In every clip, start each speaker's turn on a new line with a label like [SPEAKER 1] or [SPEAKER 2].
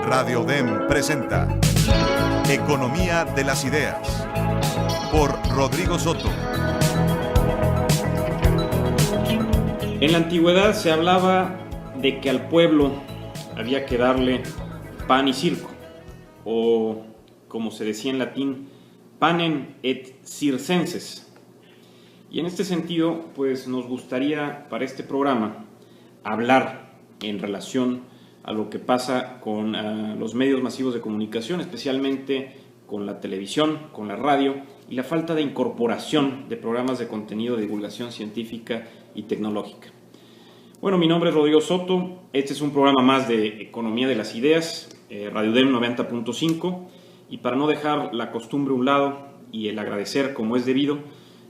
[SPEAKER 1] Radio DEM presenta Economía de las Ideas por Rodrigo Soto.
[SPEAKER 2] En la antigüedad se hablaba de que al pueblo había que darle pan y circo, o como se decía en latín, panem et circenses. Y en este sentido, pues nos gustaría para este programa hablar en relación a lo que pasa con los medios masivos de comunicación, especialmente con la televisión, con la radio y la falta de incorporación de programas de contenido de divulgación científica y tecnológica. Bueno, mi nombre es Rodrigo Soto, este es un programa más de Economía de las Ideas, Radio DEM 90.5, y para no dejar la costumbre a un lado y el agradecer como es debido,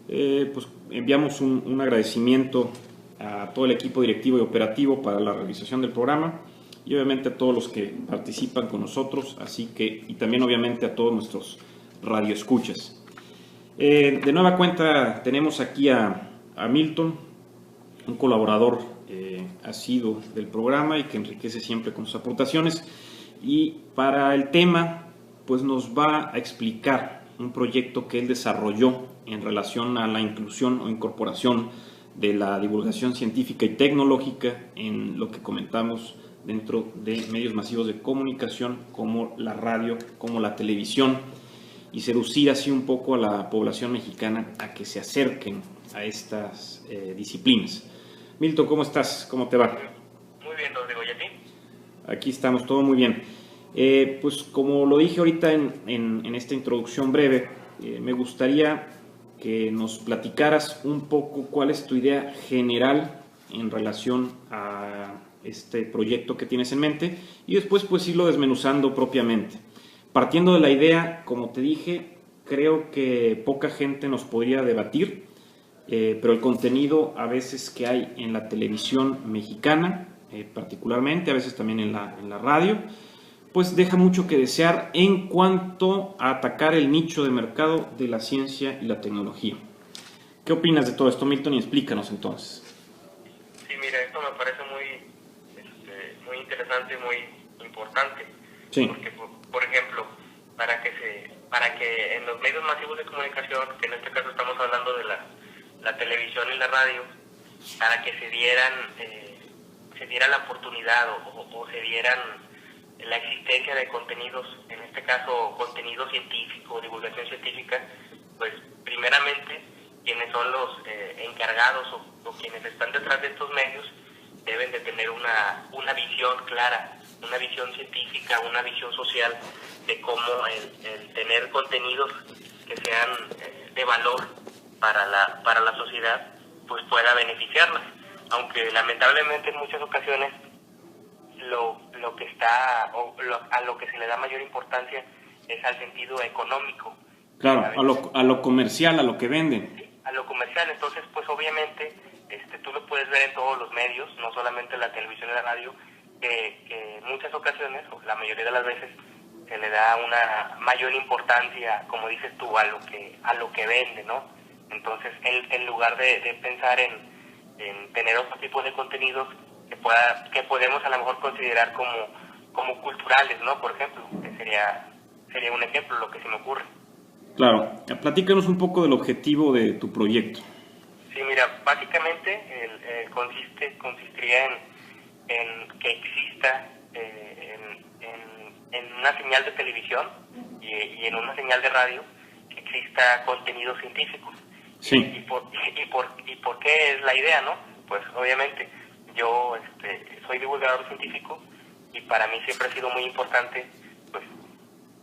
[SPEAKER 2] pues enviamos un agradecimiento a todo el equipo directivo y operativo para la realización del programa, y obviamente a todos los que participan con nosotros, y también obviamente a todos nuestros radioescuchas. De nueva cuenta tenemos aquí a Milton, un colaborador asiduo del programa y que enriquece siempre con sus aportaciones, y para el tema pues nos va a explicar un proyecto que él desarrolló en relación a la inclusión o incorporación de la divulgación científica y tecnológica en lo que comentamos dentro de medios masivos de comunicación como la radio, como la televisión, y seducir así un poco a la población mexicana a que se acerquen a estas disciplinas. Milton, ¿cómo estás? ¿Cómo te va?
[SPEAKER 3] Muy bien, Rodrigo, ¿y a ti?
[SPEAKER 2] Aquí estamos, todo muy bien. Pues como lo dije ahorita en esta introducción breve, me gustaría que nos platicaras un poco cuál es tu idea general en relación a este proyecto que tienes en mente, y después pues irlo desmenuzando propiamente. Partiendo de la idea, como te dije, creo que poca gente nos podría debatir, pero el contenido a veces que hay en la televisión mexicana, particularmente, a veces también en la radio, pues deja mucho que desear en cuanto a atacar el nicho de mercado de la ciencia y la tecnología. ¿Qué opinas de todo esto, Milton? Y explícanos entonces.
[SPEAKER 3] Sí, mira, esto me parece muy interesante y muy importante.
[SPEAKER 2] Sí.
[SPEAKER 3] Porque, por ejemplo, para que en los medios masivos de comunicación, que en este caso estamos hablando de la televisión y la radio, para que se diera la oportunidad o se dieran la existencia de contenidos, en este caso contenido científico, divulgación científica, pues primeramente quienes son los encargados o quienes están detrás de estos medios deben de tener una visión clara, una visión científica, una visión social de cómo el tener contenidos que sean de valor para la sociedad pues pueda beneficiarlas, aunque lamentablemente en muchas ocasiones a lo que se le da mayor importancia es al sentido económico.
[SPEAKER 2] Claro, a lo comercial, a lo que venden.
[SPEAKER 3] Sí, a lo comercial. Entonces, pues obviamente, tú lo puedes ver en todos los medios, no solamente en la televisión y la radio, que en muchas ocasiones, o la mayoría de las veces, se le da una mayor importancia, como dices tú, a lo que vende, ¿no? Entonces, en lugar de pensar en tener otro tipo de contenidos que podemos a lo mejor considerar como culturales, ¿no? Por ejemplo, que sería un ejemplo lo que se me ocurre.
[SPEAKER 2] Claro, platícanos un poco del objetivo de tu proyecto.
[SPEAKER 3] Sí, mira, básicamente consistiría en que exista en una señal de televisión y en una señal de radio que exista contenido científico.
[SPEAKER 2] Sí.
[SPEAKER 3] ¿Y por qué es la idea, no? Pues obviamente yo soy divulgador científico y para mí siempre ha sido muy importante pues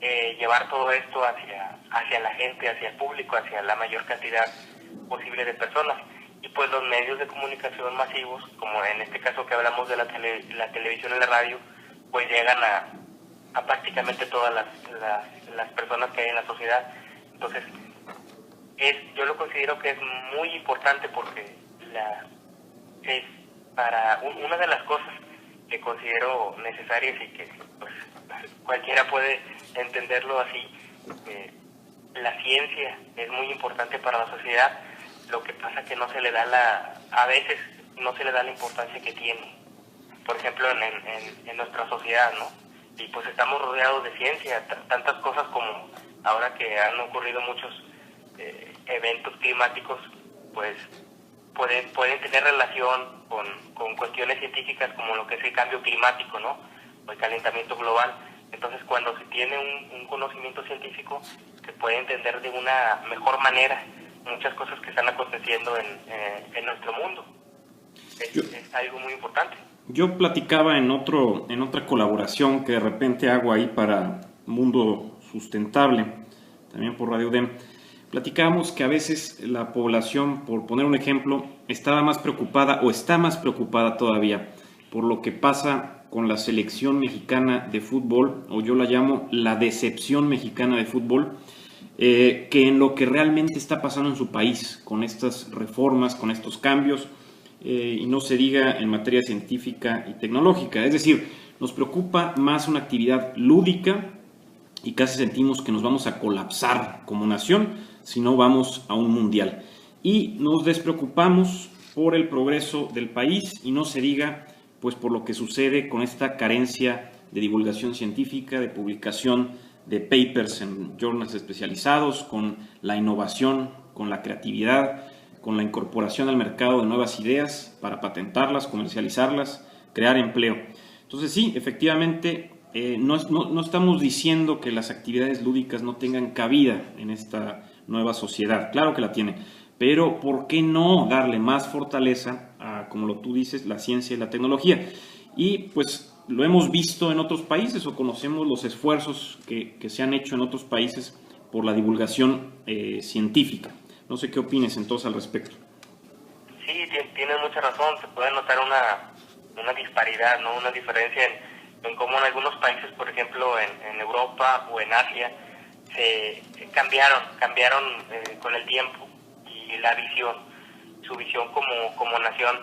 [SPEAKER 3] llevar todo esto hacia la gente, hacia el público, hacia la mayor cantidad posible de personas. Y pues los medios de comunicación masivos, como en este caso que hablamos de la televisión y la radio, pues llegan a prácticamente todas las personas que hay en la sociedad. Entonces, yo lo considero que es muy importante porque es para una de las cosas que considero necesarias y que pues, cualquiera puede entenderlo así, la ciencia es muy importante para la sociedad. Lo que pasa que a veces no se le da la importancia que tiene. por ejemplo, en nuestra sociedad, ¿no? Y pues estamos rodeados de ciencia, tantas cosas como ahora que han ocurrido muchos eventos climáticos, pues pueden tener relación con cuestiones científicas como lo que es el cambio climático, ¿no? O el calentamiento global. Entonces, cuando se tiene un conocimiento científico, se puede entender de una mejor manera muchas cosas que están aconteciendo en nuestro mundo. Es algo muy importante.
[SPEAKER 2] Yo platicaba en otra colaboración que de repente hago ahí para Mundo Sustentable, también por Radio DEM. Platicábamos que a veces la población, por poner un ejemplo, estaba más preocupada o está más preocupada todavía por lo que pasa con la selección mexicana de fútbol, o yo la llamo la decepción mexicana de fútbol, que en lo que realmente está pasando en su país, con estas reformas, con estos cambios, y no se diga en materia científica y tecnológica. Es decir, nos preocupa más una actividad lúdica y casi sentimos que nos vamos a colapsar como nación si no vamos a un mundial. Y nos despreocupamos por el progreso del país y no se diga pues por lo que sucede con esta carencia de divulgación científica, de publicación de papers en journals especializados, con la innovación, con la creatividad, con la incorporación al mercado de nuevas ideas para patentarlas, comercializarlas, crear empleo. Entonces sí, efectivamente, no estamos diciendo que las actividades lúdicas no tengan cabida en esta nueva sociedad. Claro que la tiene, pero ¿por qué no darle más fortaleza a, como tú dices, la ciencia y la tecnología? Y pues lo hemos visto en otros países o conocemos los esfuerzos que se han hecho en otros países por la divulgación científica. No sé qué opines entonces al respecto.
[SPEAKER 3] Sí, tienes mucha razón. Se puede notar una disparidad, ¿no? Una diferencia en cómo en algunos países, por ejemplo en Europa o en Asia, se cambiaron con el tiempo y la visión, su visión como nación,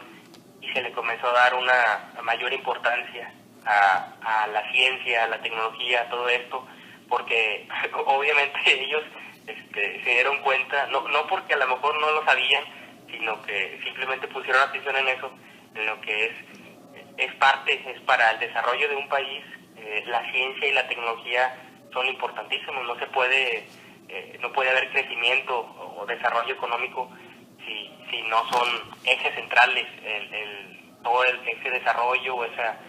[SPEAKER 3] y se le comenzó a dar una mayor importancia a la ciencia, a la tecnología, a todo esto, porque obviamente ellos se dieron cuenta, no porque a lo mejor no lo sabían, sino que simplemente pusieron atención en eso, en lo que es para el desarrollo de un país. La ciencia y la tecnología son importantísimos. No puede haber crecimiento o desarrollo económico si no son ejes centrales todo ese desarrollo o esa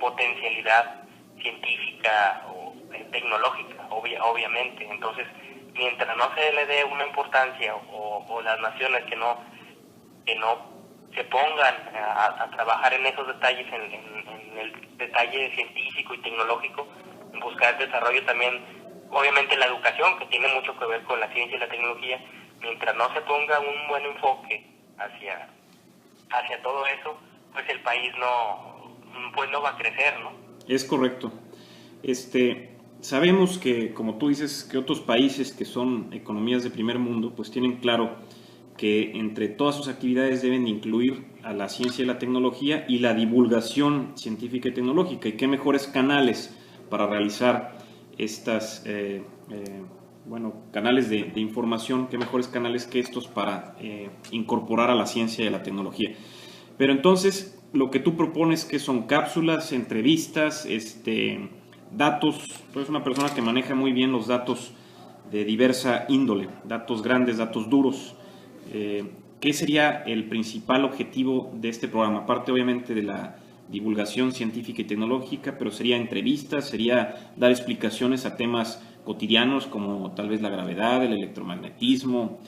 [SPEAKER 3] potencialidad científica o tecnológica, obviamente. Entonces, mientras no se le dé una importancia o las naciones que no se pongan a trabajar en esos detalles, en el detalle científico y tecnológico, en buscar desarrollo también, obviamente la educación, que tiene mucho que ver con la ciencia y la tecnología, mientras no se ponga un buen enfoque hacia todo eso, pues el país no va a crecer, ¿no?
[SPEAKER 2] Es correcto. Sabemos que, como tú dices, que otros países que son economías de primer mundo, pues tienen claro que entre todas sus actividades deben incluir a la ciencia y la tecnología y la divulgación científica y tecnológica. Y qué mejores canales para realizar estas, canales de información, qué mejores canales que estos para incorporar a la ciencia y a la tecnología. Pero entonces, lo que tú propones, que son cápsulas, entrevistas, datos, tú eres una persona que maneja muy bien los datos de diversa índole, datos grandes, datos duros. ¿Qué sería el principal objetivo de este programa? Aparte, obviamente, de la divulgación científica y tecnológica, pero sería entrevistas, sería dar explicaciones a temas cotidianos como tal vez la gravedad, el electromagnetismo,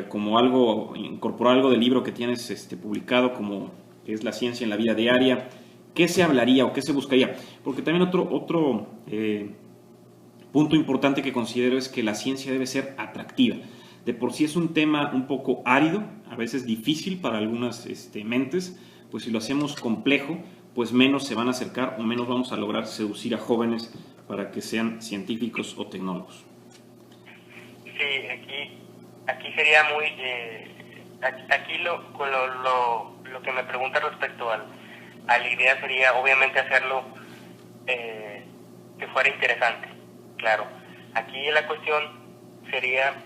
[SPEAKER 2] como incorporar algo del libro que tienes publicado, como que es la ciencia en la vida diaria. ¿Qué se hablaría o qué se buscaría? Porque también otro punto importante que considero es que la ciencia debe ser atractiva. De por sí es un tema un poco árido, a veces difícil para algunas mentes, pues si lo hacemos complejo, pues menos se van a acercar o menos vamos a lograr seducir a jóvenes para que sean científicos o tecnólogos.
[SPEAKER 3] Sí, aquí sería muy... aquí lo que me pregunta respecto a la idea sería obviamente hacerlo que fuera interesante, claro. Aquí la cuestión sería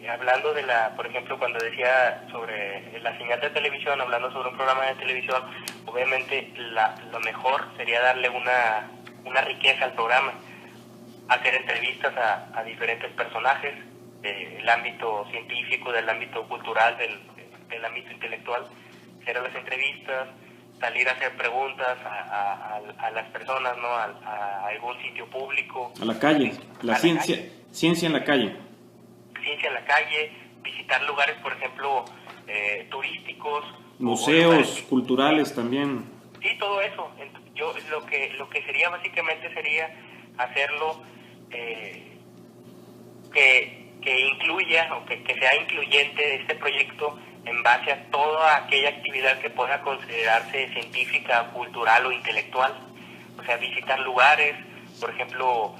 [SPEAKER 3] hablando por ejemplo, cuando decía sobre la señal de televisión, hablando sobre un programa de televisión, obviamente lo mejor sería darle una riqueza al programa, hacer entrevistas a diferentes personajes del ámbito científico, del ámbito cultural, del ámbito intelectual, hacer las entrevistas, salir a hacer preguntas a las personas, ¿no? A algún sitio público.
[SPEAKER 2] A la calle, ciencia en la calle.
[SPEAKER 3] Ciencia en la calle, visitar lugares, por ejemplo, turísticos.
[SPEAKER 2] Museos culturales también.
[SPEAKER 3] Sí, todo eso. Yo lo que sería básicamente sería hacerlo que incluya o que sea incluyente este proyecto en base a toda aquella actividad que pueda considerarse científica, cultural o intelectual. O sea, visitar lugares, por ejemplo,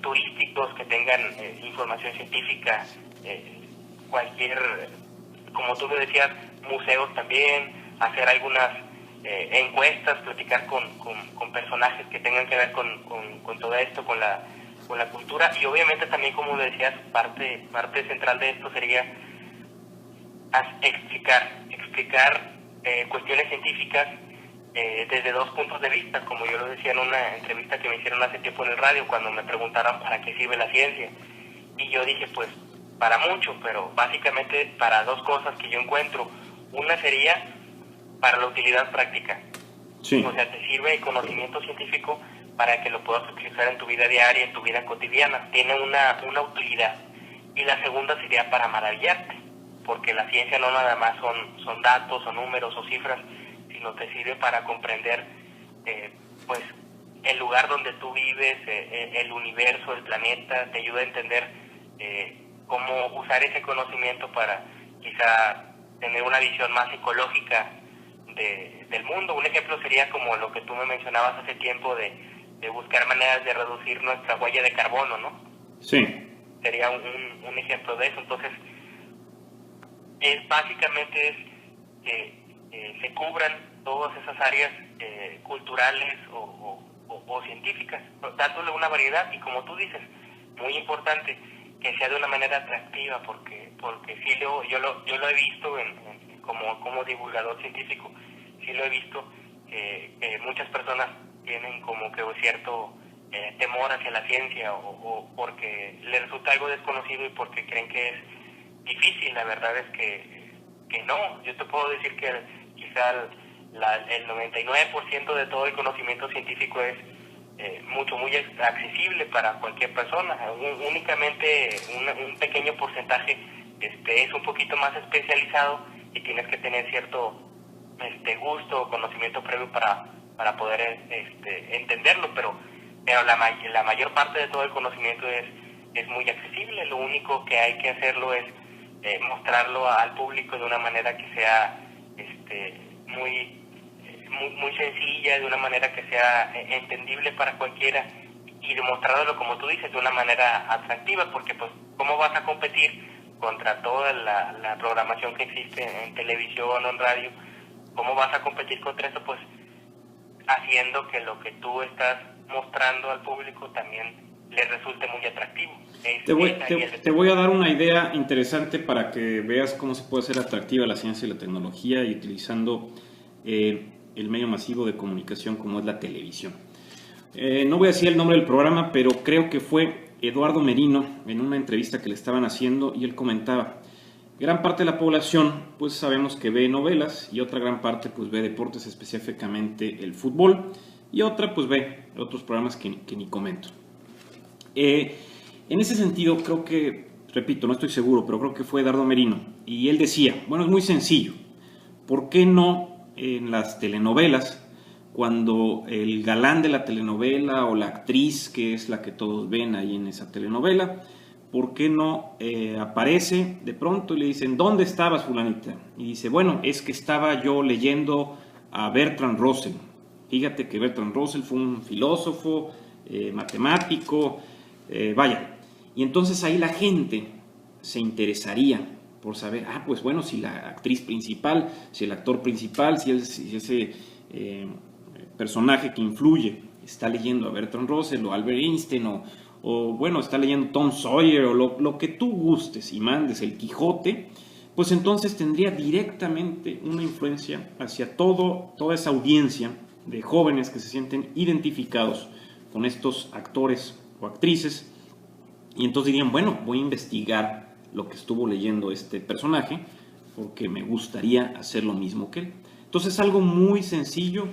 [SPEAKER 3] turísticos que tengan información científica, como tú me decías, museos también, hacer algunas encuestas, platicar con personajes que tengan que ver con todo esto, con la cultura, y obviamente también, como decías, parte central de esto sería explicar cuestiones científicas desde dos puntos de vista, como yo lo decía en una entrevista que me hicieron hace tiempo en el radio, cuando me preguntaron para qué sirve la ciencia, y yo dije, pues, para mucho, pero básicamente para dos cosas que yo encuentro. Una sería para la utilidad práctica.
[SPEAKER 2] Sí.
[SPEAKER 3] O sea, te sirve el conocimiento científico para que lo puedas utilizar en tu vida diaria, en tu vida cotidiana. Tiene una utilidad. Y la segunda sería para maravillarte, porque la ciencia no nada más son datos o números o cifras, sino te sirve para comprender pues el lugar donde tú vives, el universo, el planeta. Te ayuda a entender cómo usar ese conocimiento para quizá tener una visión más ecológica del mundo. Un ejemplo sería como lo que tú me mencionabas hace tiempo de buscar maneras de reducir nuestra huella de carbono, ¿no?
[SPEAKER 2] Sí.
[SPEAKER 3] Sería un ejemplo de eso. Entonces, básicamente es que se cubran todas esas áreas culturales o científicas, dándole una variedad, y como tú dices, muy importante, que sea de una manera atractiva, porque sí yo lo he visto como divulgador científico, sí lo he visto, que muchas personas tienen como que cierto temor hacia la ciencia, o porque les resulta algo desconocido y porque creen que es difícil. La verdad es que no. Yo te puedo decir que quizá el 99% de todo el conocimiento científico es muy accesible para cualquier persona. Únicamente un pequeño porcentaje es un poquito más especializado y tienes que tener cierto gusto o conocimiento previo para poder entenderlo, pero la mayor parte de todo el conocimiento es muy accesible. Lo único que hay que hacerlo es mostrarlo al público de una manera que sea muy sencilla, de una manera que sea entendible para cualquiera, y demostrarlo, como tú dices, de una manera atractiva, porque pues ¿cómo vas a competir contra toda la programación que existe en televisión o en radio? ¿Cómo vas a competir contra eso? Pues haciendo que lo que tú estás mostrando al público también le resulte muy atractivo.
[SPEAKER 2] Te voy a dar una idea interesante para que veas cómo se puede hacer atractiva la ciencia y la tecnología, y utilizando el medio masivo de comunicación como es la televisión. No voy a decir el nombre del programa, pero creo que fue Eduardo Merino en una entrevista que le estaban haciendo, y él comentaba: gran parte de la población pues sabemos que ve novelas, y otra gran parte pues ve deportes, específicamente el fútbol, y otra pues ve otros programas que ni comento. En ese sentido, creo que, repito, no estoy seguro, pero creo que fue Eduardo Merino, y él decía, bueno, es muy sencillo, ¿por qué no en las telenovelas, cuando el galán de la telenovela o la actriz, que es la que todos ven ahí en esa telenovela, ¿por qué no aparece de pronto y le dicen, ¿dónde estabas, fulanita? Y dice, bueno, es que estaba yo leyendo a Bertrand Russell. Fíjate que Bertrand Russell fue un filósofo, matemático, vaya. Y entonces ahí la gente se interesaría por saber, pues bueno, si la actriz principal, si el actor principal, si ese personaje que influye está leyendo a Bertrand Russell o Albert Einstein, o bueno, está leyendo Tom Sawyer, o lo que tú gustes y mandes, el Quijote, pues entonces tendría directamente una influencia hacia toda esa audiencia de jóvenes que se sienten identificados con estos actores o actrices, y entonces dirían, bueno, voy a investigar lo que estuvo leyendo este personaje porque me gustaría hacer lo mismo que él. Entonces es algo muy sencillo,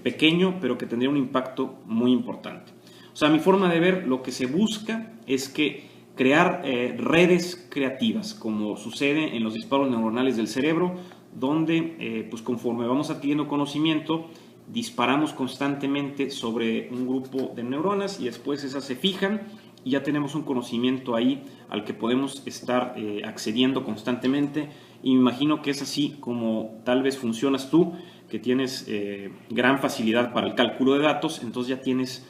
[SPEAKER 2] pequeño, pero que tendría un impacto muy importante. O sea, mi forma de ver, lo que se busca es que crear redes creativas, como sucede en los disparos neuronales del cerebro, donde pues conforme vamos adquiriendo conocimiento, disparamos constantemente sobre un grupo de neuronas y después esas se fijan y ya tenemos un conocimiento ahí al que podemos estar accediendo constantemente. Y me imagino que es así como tal vez funcionas tú, que tienes gran facilidad para el cálculo de datos, entonces ya tienes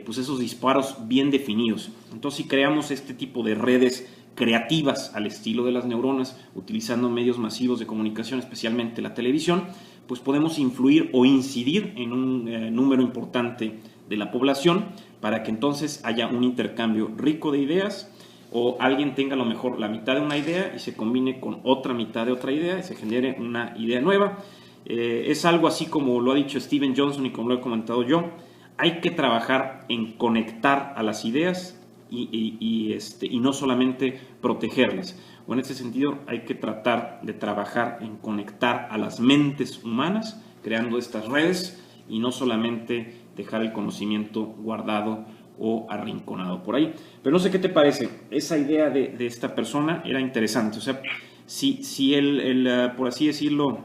[SPEAKER 2] pues esos disparos bien definidos. Entonces, si creamos este tipo de redes creativas al estilo de las neuronas, utilizando medios masivos de comunicación, especialmente la televisión, pues podemos influir o incidir en un número importante de la población para que entonces haya un intercambio rico de ideas, o alguien tenga a lo mejor la mitad de una idea y se combine con otra mitad de otra idea y se genere una idea nueva. Es algo así como lo ha dicho Steven Johnson y como lo he comentado yo. Hay que trabajar en conectar a las ideas y no solamente protegerlas. O en este sentido hay que tratar de trabajar en conectar a las mentes humanas, creando estas redes y no solamente dejar el conocimiento guardado o arrinconado por ahí. Pero no sé qué te parece, esa idea de esta persona era interesante. O sea, si el por así decirlo,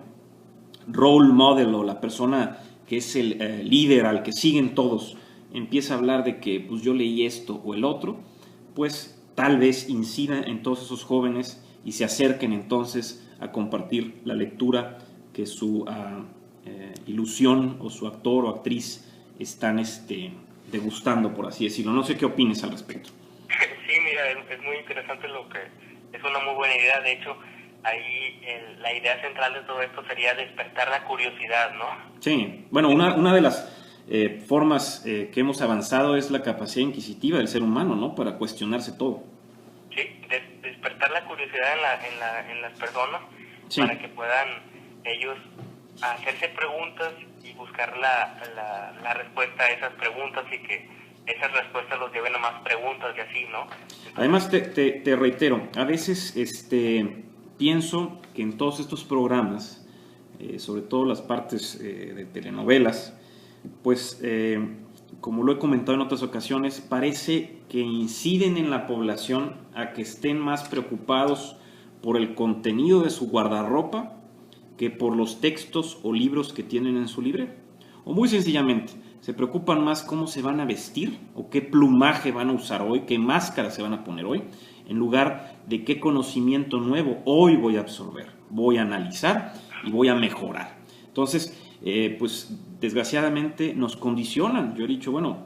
[SPEAKER 2] role model o la persona que es el líder al que siguen todos, empieza a hablar de que pues yo leí esto o el otro, pues tal vez incida en todos esos jóvenes y se acerquen entonces a compartir la lectura que su ilusión o su actor o actriz están degustando, por así decirlo. No sé qué opines al respecto.
[SPEAKER 3] Sí, mira, es muy interesante es una muy buena idea. De hecho, ahí la idea central de todo esto sería despertar la curiosidad, ¿no? Sí,
[SPEAKER 2] bueno, una de las formas que hemos avanzado es la capacidad inquisitiva del ser humano, ¿no? Para cuestionarse todo.
[SPEAKER 3] Sí, despertar la curiosidad en las personas, sí, para que puedan ellos hacerse preguntas y buscar la respuesta a esas preguntas y que esas respuestas los lleven a más preguntas y así, ¿no? Entonces,
[SPEAKER 2] además, te reitero, a veces pienso que en todos estos programas, sobre todo las partes de telenovelas, pues como lo he comentado en otras ocasiones, parece que inciden en la población a que estén más preocupados por el contenido de su guardarropa que por los textos o libros que tienen en su librero. O muy sencillamente, se preocupan más cómo se van a vestir o qué plumaje van a usar hoy, qué máscara se van a poner hoy, en lugar de qué conocimiento nuevo hoy voy a absorber, voy a analizar y voy a mejorar. Entonces, pues desgraciadamente nos condicionan. Yo he dicho, bueno,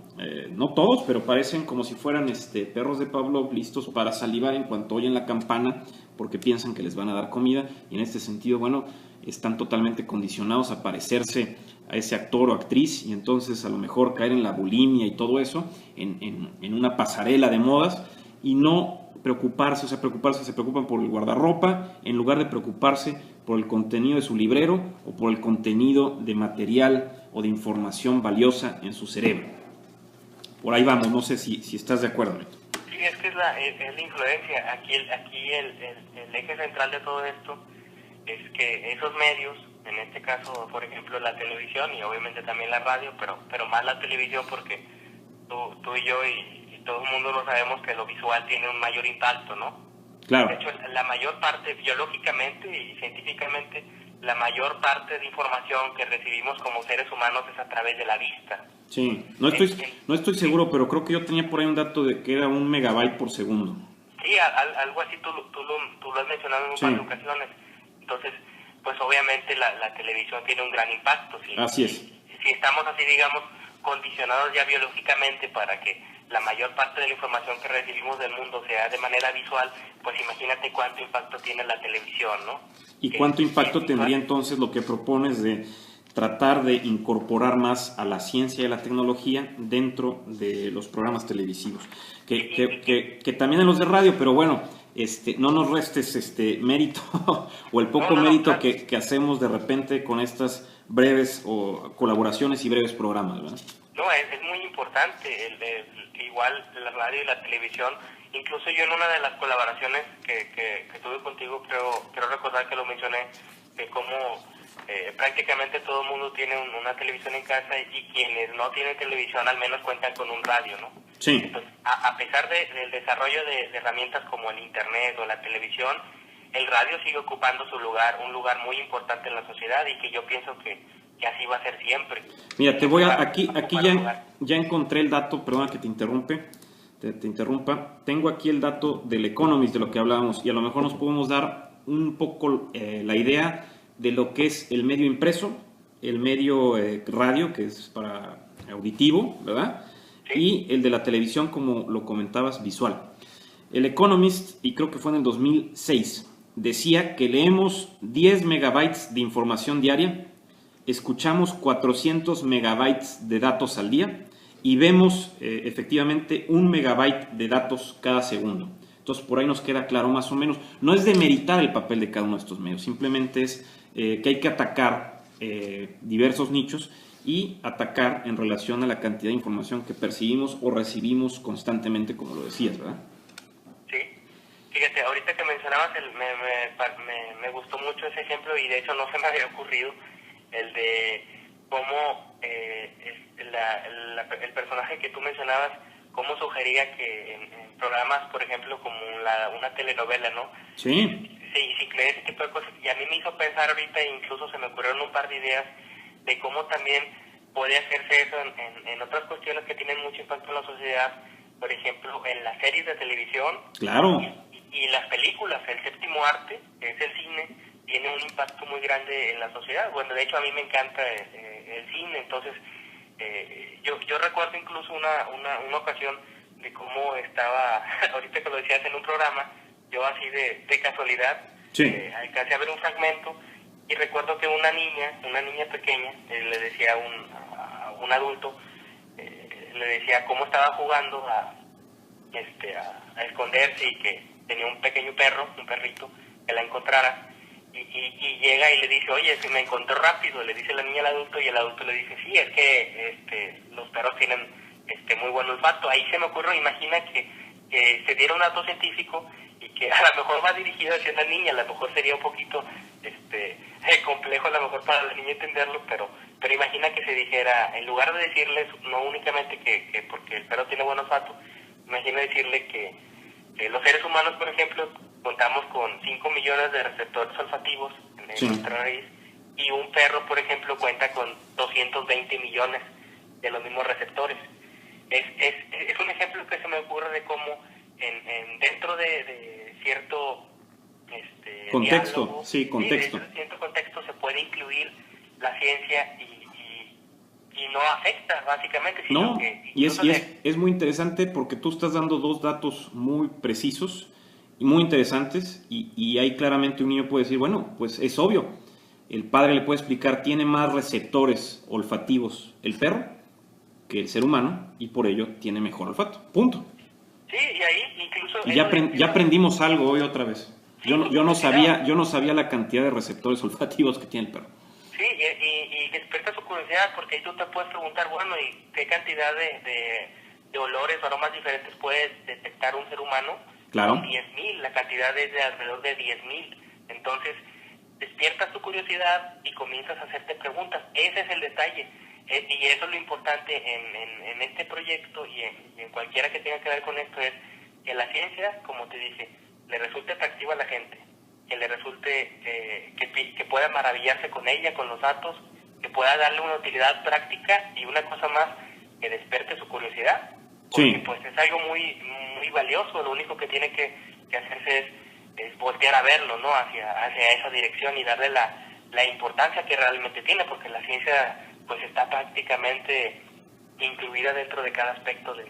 [SPEAKER 2] no todos, pero parecen como si fueran perros de Pavlov listos para salivar en cuanto oyen la campana porque piensan que les van a dar comida, y en este sentido, bueno, están totalmente condicionados a parecerse a ese actor o actriz y entonces a lo mejor caer en la bulimia y todo eso, en una pasarela de modas, y no preocuparse, se preocupan por el guardarropa en lugar de preocuparse por el contenido de su librero o por el contenido de material o de información valiosa en su cerebro. Por ahí vamos, no sé si estás de acuerdo, Neto.
[SPEAKER 3] Sí, es que es la influencia. Aquí el eje central de todo esto es que esos medios, en este caso, por ejemplo, la televisión y obviamente también la radio, pero más la televisión porque tú y yo y todo el mundo lo sabemos que lo visual tiene un mayor impacto, ¿no?
[SPEAKER 2] Claro.
[SPEAKER 3] De hecho, la mayor parte, biológicamente y científicamente, la mayor parte de información que recibimos como seres humanos es a través de la vista.
[SPEAKER 2] Sí, no estoy seguro, pero creo que yo tenía por ahí un dato de que era 1 megabyte por segundo.
[SPEAKER 3] Sí, algo así tú lo has mencionado en un par de ocasiones. Entonces, pues obviamente la televisión tiene un gran impacto.
[SPEAKER 2] Así es.
[SPEAKER 3] Si estamos así, digamos, condicionados ya biológicamente para que la mayor parte de la información que recibimos del mundo sea de manera visual, pues imagínate cuánto impacto tiene la televisión, ¿no?
[SPEAKER 2] ¿Y cuánto impacto tendría entonces lo que propones de tratar de incorporar más a la ciencia y a la tecnología dentro de los programas televisivos? Que también en los de radio, pero bueno, no nos restes mérito o el poco mérito que hacemos de repente con estas breves o colaboraciones y breves programas, ¿verdad?
[SPEAKER 3] No, es muy importante, igual la radio y la televisión. Incluso yo en una de las colaboraciones que tuve contigo, creo recordar que lo mencioné, de cómo prácticamente todo el mundo tiene una televisión en casa y quienes no tienen televisión al menos cuentan con un radio, ¿no?
[SPEAKER 2] Sí.
[SPEAKER 3] Entonces, a pesar del desarrollo de herramientas como el internet o la televisión, el radio sigue ocupando su lugar, un lugar muy importante en la sociedad y que yo pienso que así va a ser siempre.
[SPEAKER 2] Mira, aquí ya encontré el dato, perdona que te interrumpa. Tengo aquí el dato del Economist de lo que hablábamos y a lo mejor nos podemos dar un poco la idea de lo que es el medio impreso, el medio radio, que es para auditivo, ¿verdad? Sí. Y el de la televisión, como lo comentabas, visual. El Economist, y creo que fue en el 2006, decía que leemos 10 megabytes de información diaria, escuchamos 400 megabytes de datos al día y vemos efectivamente 1 megabyte de datos cada segundo. Entonces por ahí nos queda claro más o menos. No es demeritar el papel de cada uno de estos medios, simplemente es que hay que atacar diversos nichos y atacar en relación a la cantidad de información que percibimos o recibimos constantemente, como lo decías, ¿verdad?
[SPEAKER 3] Sí, fíjate, ahorita que mencionabas, me gustó mucho ese ejemplo y de hecho no se me había ocurrido el de cómo el personaje que tú mencionabas, cómo sugería que en programas, por ejemplo, como una telenovela, ¿no?
[SPEAKER 2] Sí.
[SPEAKER 3] Sí, creé ese tipo de cosas. Y a mí me hizo pensar ahorita, incluso se me ocurrieron un par de ideas de cómo también puede hacerse eso en otras cuestiones que tienen mucho impacto en la sociedad. Por ejemplo, en las series de televisión.
[SPEAKER 2] Claro.
[SPEAKER 3] Y las películas, el séptimo arte, que es el cine, tiene un impacto muy grande en la sociedad. Bueno, de hecho a mí me encanta el cine, entonces yo recuerdo incluso una ocasión de cómo estaba, ahorita que lo decías en un programa, yo así de casualidad,
[SPEAKER 2] sí.
[SPEAKER 3] Alcancé a ver un fragmento y recuerdo que una niña pequeña, le decía a un adulto, le decía cómo estaba jugando a esconderse y que tenía un pequeño perro, un perrito, que la encontrara. Y llega y le dice, oye, si me encontró rápido, le dice la niña al adulto, y el adulto le dice, sí, es que los perros tienen muy buen olfato. Ahí se me ocurre, imagina que se diera un dato científico y que a lo mejor va dirigido hacia una niña, a lo mejor sería un poquito complejo a lo mejor para la niña entenderlo, pero imagina que se dijera, en lugar de decirles no únicamente que porque el perro tiene buen olfato, imagina decirle que los seres humanos, por ejemplo, contamos con 5 millones de receptores olfativos en nuestra nariz, y un perro, por ejemplo, cuenta con 220 millones de los mismos receptores. Es un ejemplo que se me ocurre de cómo dentro de cierto
[SPEAKER 2] contexto,
[SPEAKER 3] diálogo,
[SPEAKER 2] contexto.
[SPEAKER 3] De cierto contexto se puede incluir la ciencia y no afecta básicamente, sino
[SPEAKER 2] es muy interesante porque tú estás dando dos datos muy precisos y muy interesantes y ahí claramente un niño puede decir, bueno, pues es obvio, el padre le puede explicar, tiene más receptores olfativos el perro que el ser humano y por ello tiene mejor olfato, punto.
[SPEAKER 3] Sí, y ahí incluso...
[SPEAKER 2] Y ya aprendimos algo hoy otra vez. Yo no sabía la cantidad de receptores olfativos que tiene el perro.
[SPEAKER 3] Sí, y despierta su curiosidad porque ahí tú te puedes preguntar, bueno, ¿y qué cantidad de olores o aromas diferentes puede detectar un ser humano?
[SPEAKER 2] Claro.
[SPEAKER 3] 10.000, la cantidad es de alrededor de 10.000. Entonces, despiertas tu curiosidad y comienzas a hacerte preguntas. Ese es el detalle. Y eso es lo importante en este proyecto y en cualquiera que tenga que ver con esto, es que la ciencia, como te dije, le resulte atractiva a la gente, que le resulte, que pueda maravillarse con ella, con los datos, que pueda darle una utilidad práctica y una cosa más, que despierte su curiosidad. Porque pues es algo muy, muy valioso, lo único que tiene que hacerse es voltear a verlo, ¿no? Hacia esa dirección y darle la importancia que realmente tiene, porque la ciencia pues está prácticamente incluida dentro de cada aspecto de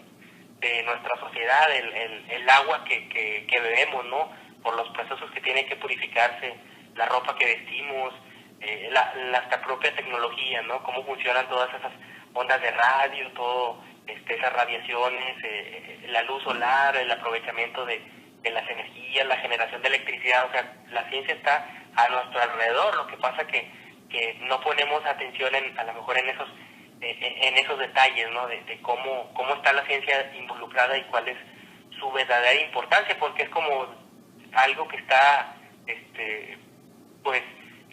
[SPEAKER 3] nuestra sociedad, el agua que bebemos, ¿no? Por los procesos que tiene que purificarse, la ropa que vestimos, la propia tecnología, ¿no? Cómo funcionan todas esas ondas de radio, todo esas radiaciones, la luz solar, el aprovechamiento de las energías, la generación de electricidad. O sea, la ciencia está a nuestro alrededor. Lo que pasa que no ponemos atención a lo mejor en esos detalles, ¿no? De cómo está la ciencia involucrada y cuál es su verdadera importancia, porque es como algo que está pues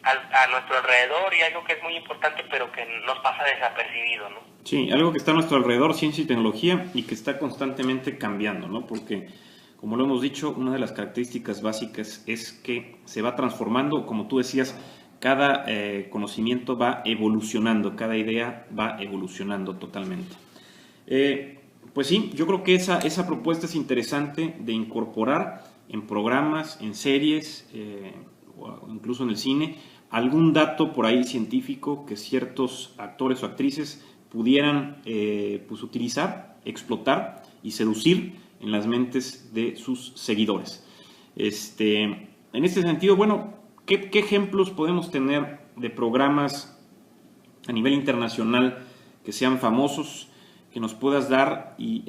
[SPEAKER 3] a nuestro alrededor y algo que es muy importante, pero que nos pasa desapercibido, ¿no?
[SPEAKER 2] Sí, algo que está a nuestro alrededor, ciencia y tecnología, y que está constantemente cambiando, ¿no? Porque, como lo hemos dicho, una de las características básicas es que se va transformando, como tú decías, cada conocimiento va evolucionando, cada idea va evolucionando totalmente. Pues sí, yo creo que esa propuesta es interesante de incorporar en programas, en series, o incluso en el cine, algún dato por ahí científico que ciertos actores o actrices pudieran pues utilizar, explotar y seducir en las mentes de sus seguidores. En este sentido, bueno, ¿qué ejemplos podemos tener de programas a nivel internacional que sean famosos, que nos puedas dar y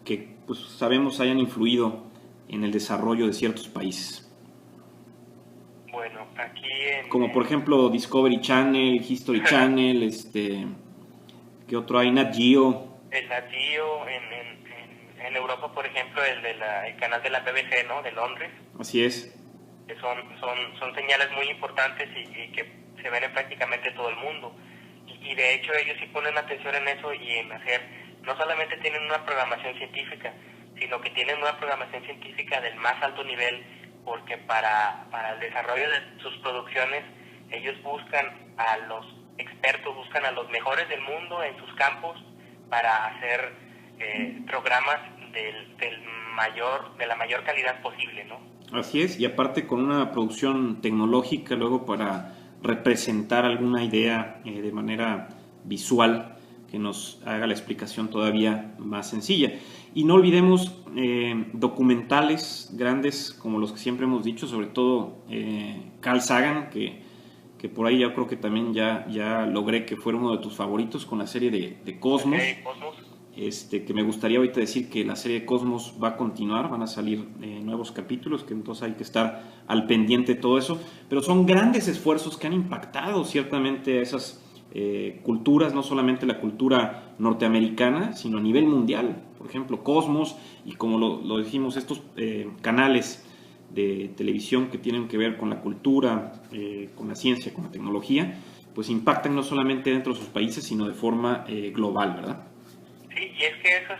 [SPEAKER 2] que pues sabemos hayan influido en el desarrollo de ciertos países?
[SPEAKER 3] Bueno, aquí
[SPEAKER 2] como por ejemplo Discovery Channel, History Channel, ¿qué otro hay? Nat Geo.
[SPEAKER 3] El Nat Geo, en Europa, por ejemplo, el canal de la BBC, ¿no? De Londres.
[SPEAKER 2] Así es.
[SPEAKER 3] Que son señales muy importantes y que se ven en prácticamente todo el mundo. Y de hecho ellos sí ponen atención en eso y en hacer, no solamente tienen una programación científica, sino que tienen una programación científica del más alto nivel, porque para el desarrollo de sus producciones ellos buscan a los expertos, buscan a los mejores del mundo en sus campos para hacer programas de la mayor calidad posible, ¿no?
[SPEAKER 2] Así es, y aparte con una producción tecnológica luego para representar alguna idea de manera visual que nos haga la explicación todavía más sencilla. Y no olvidemos documentales grandes como los que siempre hemos dicho, sobre todo Carl Sagan, que por ahí yo creo que también ya logré que fuera uno de tus favoritos con la serie de Cosmos.
[SPEAKER 3] Cosmos.
[SPEAKER 2] Que me gustaría ahorita decir que la serie de Cosmos va a continuar, van a salir nuevos capítulos, que entonces hay que estar al pendiente de todo eso, pero son grandes esfuerzos que han impactado ciertamente a esas culturas, no solamente la cultura norteamericana, sino a nivel mundial. Por ejemplo, Cosmos y como lo dijimos, estos canales de televisión que tienen que ver con la cultura, con la ciencia, con la tecnología, pues impactan no solamente dentro de sus países, sino de forma global, ¿verdad?
[SPEAKER 3] Sí, y es que eso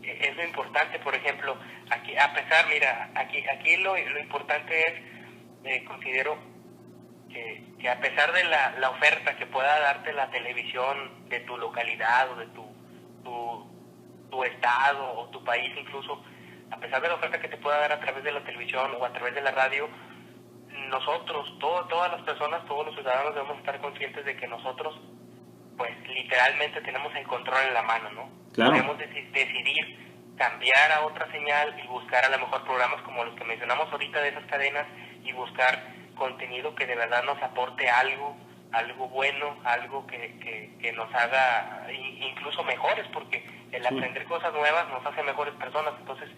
[SPEAKER 3] es lo importante. Por ejemplo, aquí, a pesar, mira, aquí lo importante es, considero que a pesar de la oferta que pueda darte la televisión de tu localidad o de tu estado o tu país incluso, a pesar de la oferta que te pueda dar a través de la televisión o a través de la radio, nosotros, todas las personas, todos los ciudadanos debemos estar conscientes de que nosotros pues literalmente tenemos el control en la mano, ¿no?
[SPEAKER 2] Claro.
[SPEAKER 3] Podemos decidir cambiar a otra señal y buscar a lo mejor programas como los que mencionamos ahorita de esas cadenas y buscar contenido que de verdad nos aporte algo bueno, algo que nos haga incluso mejores, porque el aprender cosas nuevas nos hace mejores personas. Entonces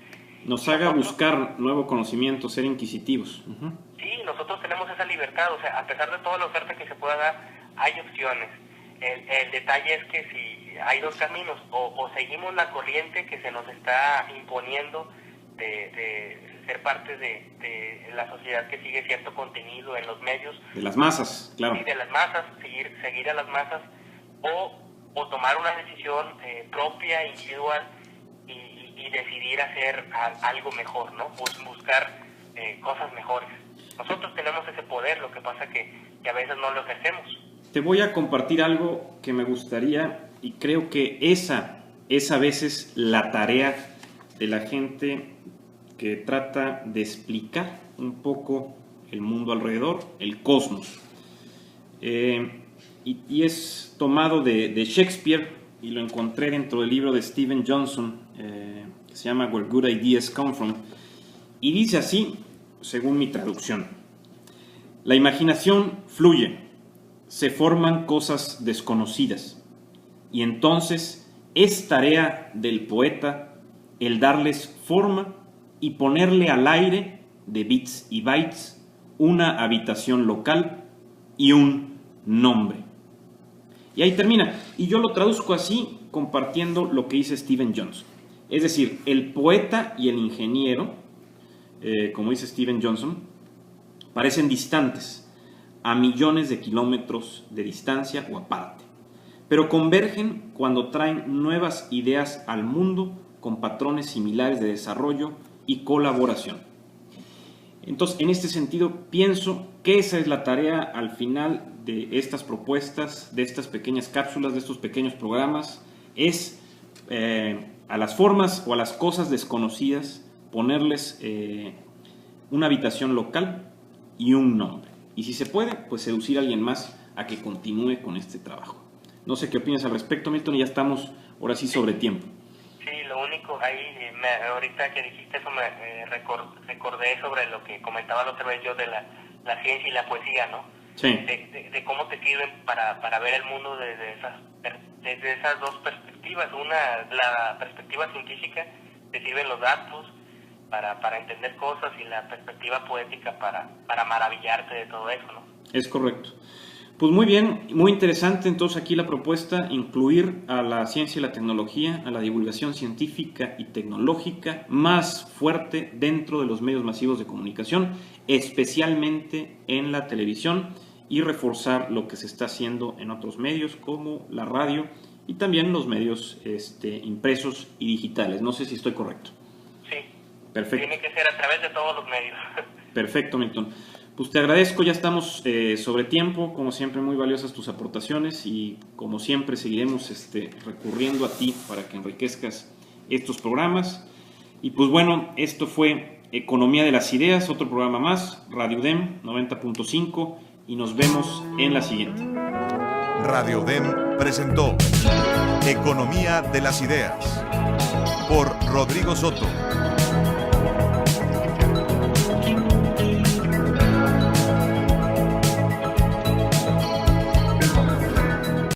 [SPEAKER 2] nos haga buscar nuevo conocimiento, ser inquisitivos. Uh-huh.
[SPEAKER 3] Sí, nosotros tenemos esa libertad, o sea, a pesar de toda la oferta que se pueda dar, hay opciones. El detalle es que si hay dos caminos, o seguimos la corriente que se nos está imponiendo de ser parte de la sociedad que sigue cierto contenido en los medios.
[SPEAKER 2] De las masas, claro.
[SPEAKER 3] Sí, de las masas, seguir a las masas, o tomar una decisión propia, individual, y decidir hacer algo mejor, ¿no? Buscar cosas mejores. Nosotros tenemos ese poder, lo que pasa que a veces no lo ejercemos.
[SPEAKER 2] Te voy a compartir algo que me gustaría, y creo que esa es a veces la tarea de la gente que trata de explicar un poco el mundo alrededor, el cosmos. Y es tomado de Shakespeare, y lo encontré dentro del libro de Steven Johnson, que se llama Where Good Ideas Come From, y dice así, según mi traducción: la imaginación fluye, se forman cosas desconocidas, y entonces es tarea del poeta el darles forma y ponerle al aire de bits y bytes una habitación local y un nombre. Y ahí termina. Y yo lo traduzco así, compartiendo lo que dice Steven Johnson. Es decir, el poeta y el ingeniero, como dice Steven Johnson, parecen distantes, a millones de kilómetros de distancia o aparte, pero convergen cuando traen nuevas ideas al mundo con patrones similares de desarrollo y colaboración. Entonces, en este sentido, pienso que esa es la tarea al final de estas propuestas, de estas pequeñas cápsulas, de estos pequeños programas, es a las formas o a las cosas desconocidas ponerles una habitación local y un nombre. Y si se puede, pues seducir a alguien más a que continúe con este trabajo. No sé qué opinas al respecto, Milton, y ya estamos ahora sí sobre tiempo.
[SPEAKER 3] Sí, lo único, ahorita que dijiste eso me recordé sobre lo que comentaba la otra vez yo de la ciencia y la poesía, ¿no?
[SPEAKER 2] Sí.
[SPEAKER 3] De cómo te sirven para ver el mundo desde esas dos perspectivas. La perspectiva científica, te sirven los datos para entender cosas, y la perspectiva poética para maravillarte de todo eso, ¿no?
[SPEAKER 2] Es correcto. Pues muy bien, muy interesante entonces aquí la propuesta, incluir a la ciencia y la tecnología, a la divulgación científica y tecnológica más fuerte dentro de los medios masivos de comunicación, especialmente en la televisión, y reforzar lo que se está haciendo en otros medios como la radio y también los medios impresos y digitales. No sé si estoy correcto.
[SPEAKER 3] Sí.
[SPEAKER 2] Perfecto.
[SPEAKER 3] Tiene que ser a través de todos los medios.
[SPEAKER 2] Perfecto, Milton. Pues te agradezco, ya estamos sobre tiempo, como siempre muy valiosas tus aportaciones, y como siempre seguiremos recurriendo a ti para que enriquezcas estos programas. Y pues bueno, esto fue Economía de las Ideas, otro programa más, Radio UDEM 90.5, y nos vemos en la siguiente.
[SPEAKER 1] Radio UDEM presentó Economía de las Ideas por Rodrigo Soto.